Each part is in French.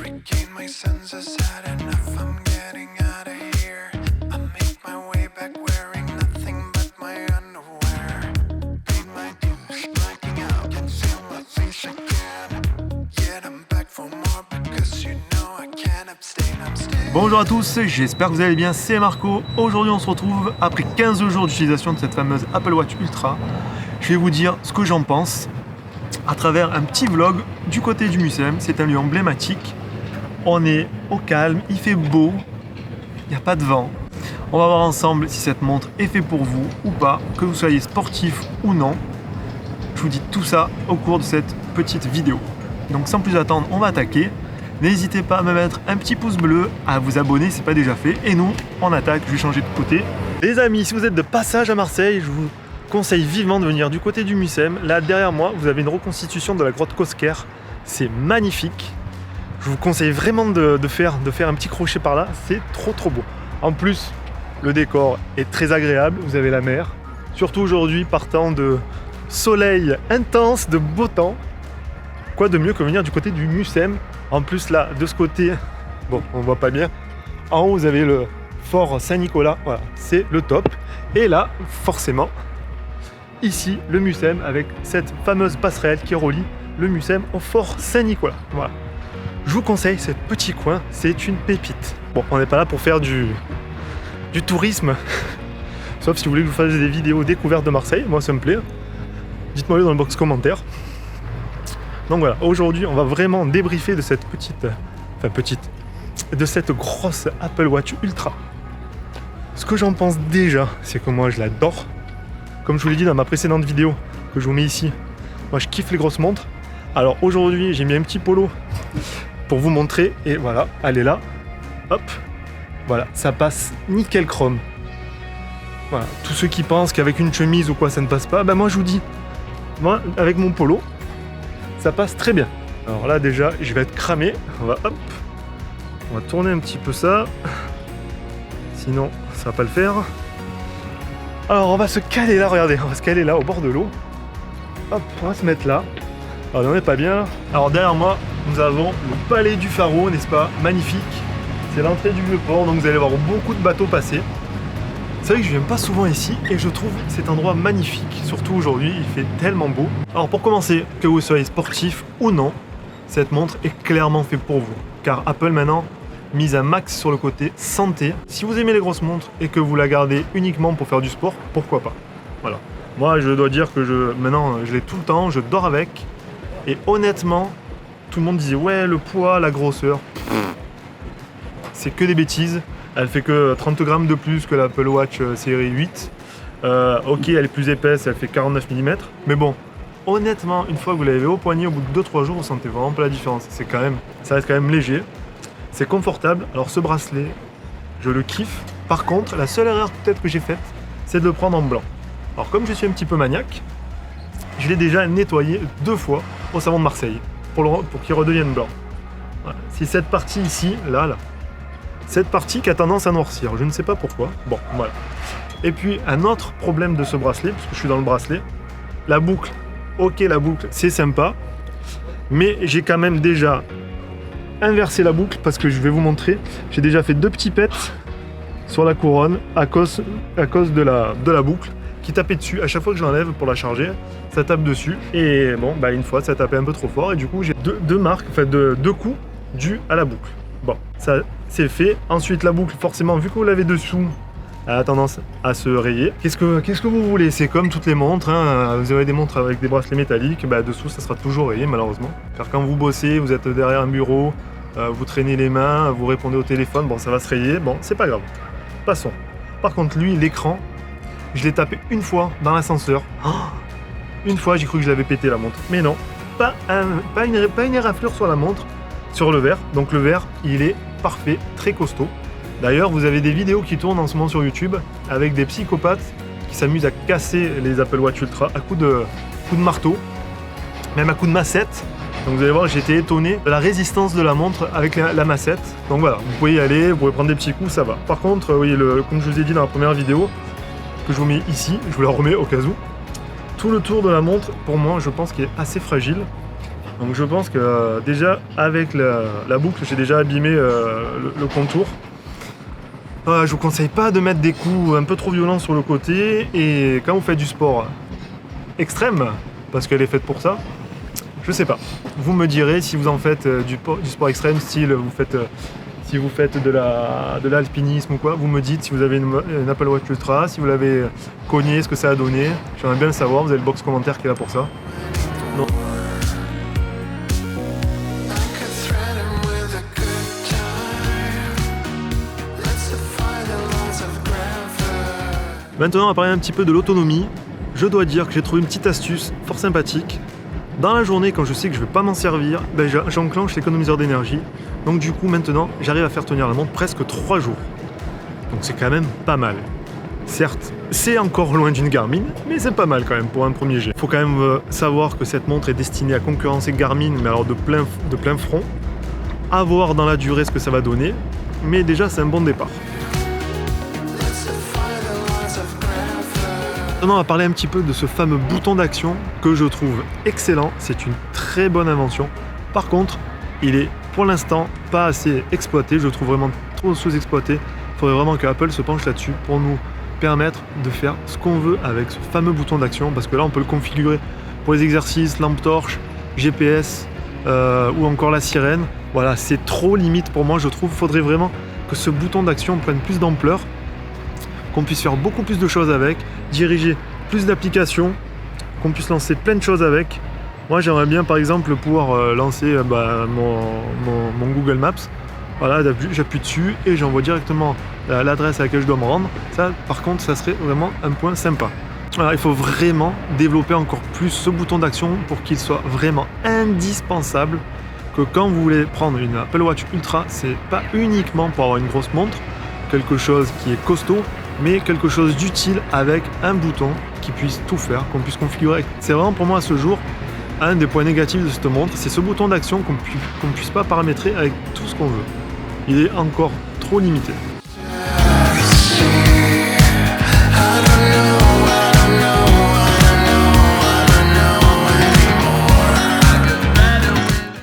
regain my senses, had enough, I'm getting out of here. I make my way back wearing nothing but my underwear. Paid my dues, blacking out, can feel my face again. Yet I'm back for more because you know I can't abstain, I'm staying. Bonjour à tous, j'espère que vous allez bien, c'est Marco. Aujourd'hui on se retrouve après 15 jours d'utilisation de cette fameuse Apple Watch Ultra. Je vais vous dire ce que j'en pense à travers un petit vlog du côté du Mucem. C'est un lieu emblématique. On est au calme, il fait beau, il n'y a pas de vent. On va voir ensemble si cette montre est faite pour vous ou pas, que vous soyez sportif ou non. Je vous dis tout ça au cours de cette petite vidéo. Donc sans plus attendre, on va attaquer. N'hésitez pas à me mettre un petit pouce bleu, à vous abonner si ce n'est pas déjà fait. Et nous, on attaque, je vais changer de côté. Les amis, si vous êtes de passage à Marseille, je vous conseille vivement de venir du côté du Mucem. Là, derrière moi, vous avez une reconstitution de la grotte Cosquer. C'est magnifique. Je vous conseille vraiment de faire un petit crochet par là. C'est trop beau. En plus, le décor est très agréable. Vous avez la mer. Surtout aujourd'hui, partant de soleil intense, de beau temps. Quoi de mieux que venir du côté du Mucem. En plus, là, de ce côté, bon, on voit pas bien. En haut, vous avez le fort Saint-Nicolas. Voilà, c'est le top. Et là, forcément, ici, le Mucem avec cette fameuse passerelle qui relie le Mucem au fort Saint-Nicolas. Voilà. Je vous conseille ce petit coin, c'est une pépite. Bon, on n'est pas là pour faire du tourisme, sauf si vous voulez que je vous fasse des vidéos découvertes de Marseille, moi ça me plaît. Dites-moi-le dans le box commentaire. Donc voilà, aujourd'hui on va vraiment débriefer de cette de cette grosse Apple Watch Ultra. Ce que j'en pense déjà, c'est que moi je l'adore. Comme je vous l'ai dit dans ma précédente vidéo que je vous mets ici, moi je kiffe les grosses montres. Alors aujourd'hui j'ai mis un petit polo pour vous montrer et voilà, elle est là. Hop, voilà, ça passe nickel chrome. Voilà, tous ceux qui pensent qu'avec une chemise ou quoi ça ne passe pas, ben moi je vous dis, moi avec mon polo, ça passe très bien. Alors là déjà je vais être cramé, on va tourner un petit peu ça, sinon ça va pas le faire. Alors on va se caler là, regardez, on va se caler là au bord de l'eau. Hop, on va se mettre là. Alors on n'est pas bien. Alors derrière moi, nous avons le palais du Pharaon, n'est-ce pas? Magnifique. C'est l'entrée du vieux port, donc vous allez voir beaucoup de bateaux passer. C'est vrai que je viens pas souvent ici et je trouve cet endroit magnifique. Surtout aujourd'hui, il fait tellement beau. Alors pour commencer, que vous soyez sportif ou non, cette montre est clairement faite pour vous. Car Apple maintenant mise un max sur le côté santé. Si vous aimez les grosses montres et que vous la gardez uniquement pour faire du sport, pourquoi pas. Voilà. Moi je dois dire que maintenant je l'ai tout le temps, je dors avec. Et honnêtement, tout le monde disait ouais le poids, la grosseur. C'est que des bêtises. Elle fait que 30 grammes de plus que l'Apple Watch série 8. Ok, elle est plus épaisse, elle fait 49 mm. Mais bon, honnêtement, une fois que vous l'avez au poignet, au bout de 2-3 jours, vous sentez vraiment pas la différence. Ça reste quand même léger. C'est confortable. Alors ce bracelet, je le kiffe. Par contre, la seule erreur peut-être que j'ai faite, c'est de le prendre en blanc. Alors comme je suis un petit peu maniaque, je l'ai déjà nettoyé 2 fois au savon de Marseille pour qu'il redevienne blanc. Voilà. C'est cette partie ici, là, cette partie qui a tendance à noircir. Je ne sais pas pourquoi. Bon, voilà. Et puis un autre problème de ce bracelet, parce que je suis dans le bracelet, la boucle. Ok, la boucle, c'est sympa, mais j'ai quand même déjà inverser la boucle parce que je vais vous montrer. J'ai déjà fait 2 petits pets sur la couronne à cause de la boucle qui tapait dessus. À chaque fois que je l'enlève pour la charger, ça tape dessus. Et bon, bah une fois ça tapait un peu trop fort et du coup j'ai deux coups dus à la boucle. Bon, ça c'est fait. Ensuite la boucle, forcément, vu que vous l'avez dessous, elle a tendance à se rayer. Qu'est-ce que vous voulez? C'est comme toutes les montres, hein. Vous avez des montres avec des bracelets métalliques, bah dessous ça sera toujours rayé malheureusement. Car quand vous bossez, vous êtes derrière un bureau, vous traînez les mains, vous répondez au téléphone, bon ça va se rayer, bon c'est pas grave. Passons. Par contre lui, l'écran, je l'ai tapé une fois dans l'ascenseur. Oh, une fois j'ai cru que je l'avais pété la montre. Mais non, pas une éraflure sur la montre, sur le verre. Donc le verre, il est parfait, très costaud. D'ailleurs, vous avez des vidéos qui tournent en ce moment sur YouTube avec des psychopathes qui s'amusent à casser les Apple Watch Ultra à coups de marteau, même à coups de massette. Donc vous allez voir, j'ai été étonné de la résistance de la montre avec la massette. Donc voilà, vous pouvez y aller, vous pouvez prendre des petits coups, ça va. Par contre, oui, comme je vous ai dit dans la première vidéo, que je vous mets ici, je vous la remets au cas où. Tout le tour de la montre, pour moi, je pense qu'il est assez fragile. Donc je pense que déjà avec la boucle, j'ai déjà abîmé le contour. Je vous conseille pas de mettre des coups un peu trop violents sur le côté, et quand vous faites du sport extrême, parce qu'elle est faite pour ça, je sais pas. Vous me direz si vous en faites du sport extrême, style si vous faites de l'alpinisme ou quoi, vous me dites si vous avez une Apple Watch Ultra, si vous l'avez cogné, ce que ça a donné. J'aimerais bien le savoir, vous avez le box commentaire qui est là pour ça. Donc, I could threaten with a good time. Let's defy the laws of gravity. maintenant, on va parler un petit peu de l'autonomie. Je dois dire que j'ai trouvé une petite astuce fort sympathique. Dans la journée, quand je sais que je ne vais pas m'en servir, j'enclenche l'économiseur d'énergie. Donc du coup, maintenant, j'arrive à faire tenir la montre presque 3 jours. Donc c'est quand même pas mal. Certes, c'est encore loin d'une Garmin, mais c'est pas mal quand même pour un premier jet. Il faut quand même savoir que cette montre est destinée à concurrencer Garmin, mais alors de plein front. À voir dans la durée ce que ça va donner, mais déjà c'est un bon départ. Let's defy the laws of gravity. Maintenant, on va parler un petit peu de ce fameux bouton d'action que je trouve excellent. C'est une très bonne invention. Par contre, il est pour l'instant pas assez exploité. Je le trouve vraiment trop sous-exploité. Il faudrait vraiment qu'Apple se penche là-dessus pour nous permettre de faire ce qu'on veut avec ce fameux bouton d'action. Parce que là, on peut le configurer pour les exercices, lampe torche, GPS ou encore la sirène. Voilà, c'est trop limite pour moi. Je trouve qu'il faudrait vraiment que ce bouton d'action prenne plus d'ampleur, qu'on puisse faire beaucoup plus de choses avec, diriger plus d'applications, qu'on puisse lancer plein de choses avec. Moi, j'aimerais bien, par exemple, pouvoir lancer mon Google Maps. Voilà, j'appuie dessus et j'envoie directement l'adresse à laquelle je dois me rendre. Ça, par contre, ça serait vraiment un point sympa. Alors, il faut vraiment développer encore plus ce bouton d'action pour qu'il soit vraiment indispensable. Que quand vous voulez prendre une Apple Watch Ultra, c'est pas uniquement pour avoir une grosse montre, quelque chose qui est costaud, mais quelque chose d'utile avec un bouton qui puisse tout faire, qu'on puisse configurer. C'est vraiment pour moi à ce jour un des points négatifs de cette montre, c'est ce bouton d'action qu'on ne puisse pas paramétrer avec tout ce qu'on veut. Il est encore trop limité.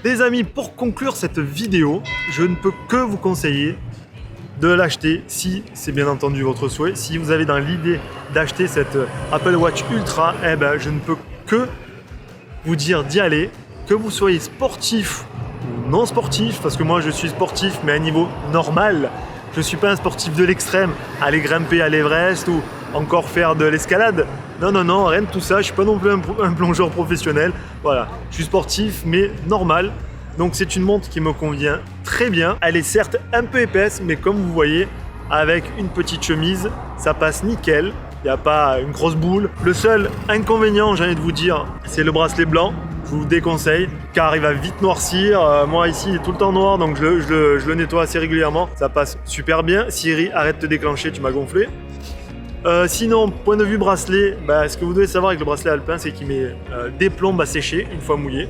Les amis, pour conclure cette vidéo, je ne peux que vous conseiller de l'acheter si c'est bien entendu votre souhait. Si vous avez dans l'idée d'acheter cette Apple Watch Ultra, je ne peux que vous dire d'y aller, que vous soyez sportif ou non sportif, parce que moi je suis sportif mais à un niveau normal. Je ne suis pas un sportif de l'extrême, aller grimper à l'Everest ou encore faire de l'escalade. Non, rien de tout ça, je ne suis pas non plus un plongeur professionnel. Voilà, je suis sportif mais normal. Donc c'est une montre qui me convient très bien. Elle est certes un peu épaisse, mais comme vous voyez, avec une petite chemise, ça passe nickel. Il n'y a pas une grosse boule. Le seul inconvénient, j'ai envie de vous dire, c'est le bracelet blanc. Je vous le déconseille, car il va vite noircir. Moi ici, il est tout le temps noir, donc je le nettoie assez régulièrement. Ça passe super bien. Siri, arrête de déclencher, tu m'as gonflé. Sinon, point de vue bracelet, ce que vous devez savoir avec le bracelet alpin, c'est qu'il met des plombes à sécher une fois mouillé.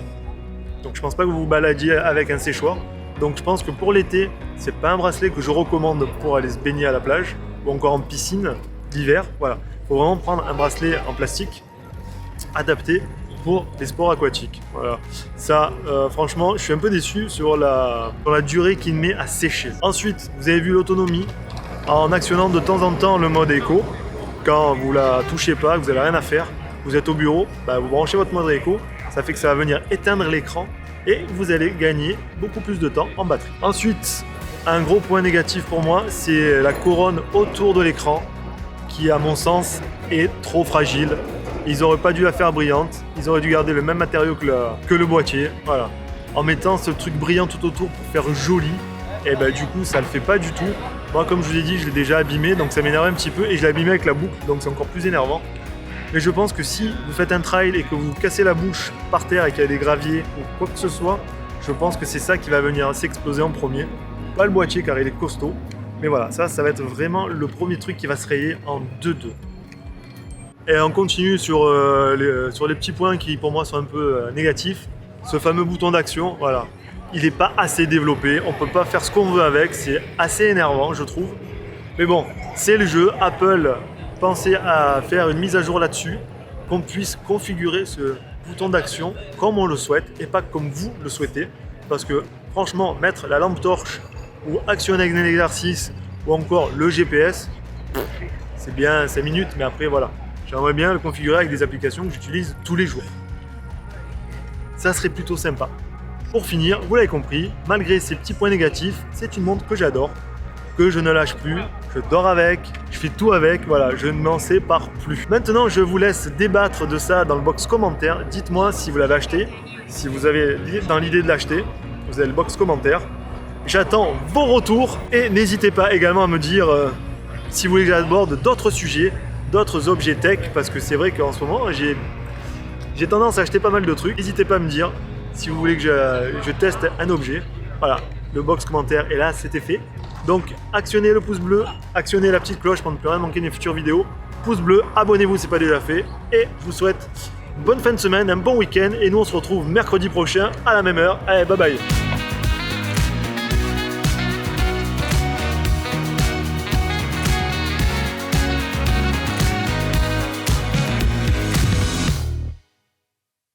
Donc je pense pas que vous vous baladiez avec un séchoir. Donc je pense que pour l'été, c'est pas un bracelet que je recommande pour aller se baigner à la plage ou encore en piscine l'hiver. Voilà, faut vraiment prendre un bracelet en plastique adapté pour les sports aquatiques. Voilà, ça, franchement, je suis un peu déçu sur la durée qu'il met à sécher. Ensuite, vous avez vu l'autonomie en actionnant de temps en temps le mode éco. Quand vous la touchez pas, que vous n'avez rien à faire, vous êtes au bureau, vous branchez votre mode éco. Ça fait que ça va venir éteindre l'écran et vous allez gagner beaucoup plus de temps en batterie. Ensuite, un gros point négatif pour moi, c'est la couronne autour de l'écran qui, à mon sens, est trop fragile. Ils n'auraient pas dû la faire brillante, ils auraient dû garder le même matériau que le boîtier. Voilà. En mettant ce truc brillant tout autour pour faire joli, et du coup, ça le fait pas du tout. Moi, comme je vous l'ai dit, je l'ai déjà abîmé, donc ça m'énerve un petit peu et je l'ai abîmé avec la boucle, donc c'est encore plus énervant. Mais je pense que si vous faites un trail et que vous cassez la bouche par terre et qu'il y a des graviers ou quoi que ce soit, je pense que c'est ça qui va venir s'exploser en premier. Pas le boîtier car il est costaud. Mais voilà, ça va être vraiment le premier truc qui va se rayer en 2-2. Et on continue sur les petits points qui pour moi sont un peu négatifs. Ce fameux bouton d'action, voilà. Il n'est pas assez développé, on ne peut pas faire ce qu'on veut avec, c'est assez énervant je trouve. Mais bon, c'est le jeu, Apple pensez à faire une mise à jour là-dessus, qu'on puisse configurer bouton d'action comme on le souhaite et pas comme vous le souhaitez. Parce que franchement, mettre la lampe torche ou actionner un exercice ou encore le GPS, c'est bien 5 minutes, mais après voilà. J'aimerais bien le configurer avec des applications que j'utilise tous les jours. Ça serait plutôt sympa. Pour finir, vous l'avez compris, malgré ces petits points négatifs, c'est une montre que j'adore, que je ne lâche plus, je dors avec, je fais tout avec, voilà, je ne m'en sépare plus. Maintenant, je vous laisse débattre de ça dans le box commentaire. Dites-moi si vous l'avez acheté, si vous avez dans l'idée de l'acheter, vous avez le box commentaire. J'attends vos retours et n'hésitez pas également à me dire si vous voulez que j'aborde d'autres sujets, d'autres objets tech, parce que c'est vrai qu'en ce moment, j'ai tendance à acheter pas mal de trucs. N'hésitez pas à me dire si vous voulez que je teste un objet. Voilà, le box commentaire est là, c'était fait. Donc actionnez le pouce bleu, actionnez la petite cloche pour ne plus rien manquer des futures vidéos. Pouce bleu, abonnez-vous si ce n'est pas déjà fait. Et je vous souhaite une bonne fin de semaine, un bon week-end. Et nous on se retrouve mercredi prochain à la même heure. Allez, bye bye.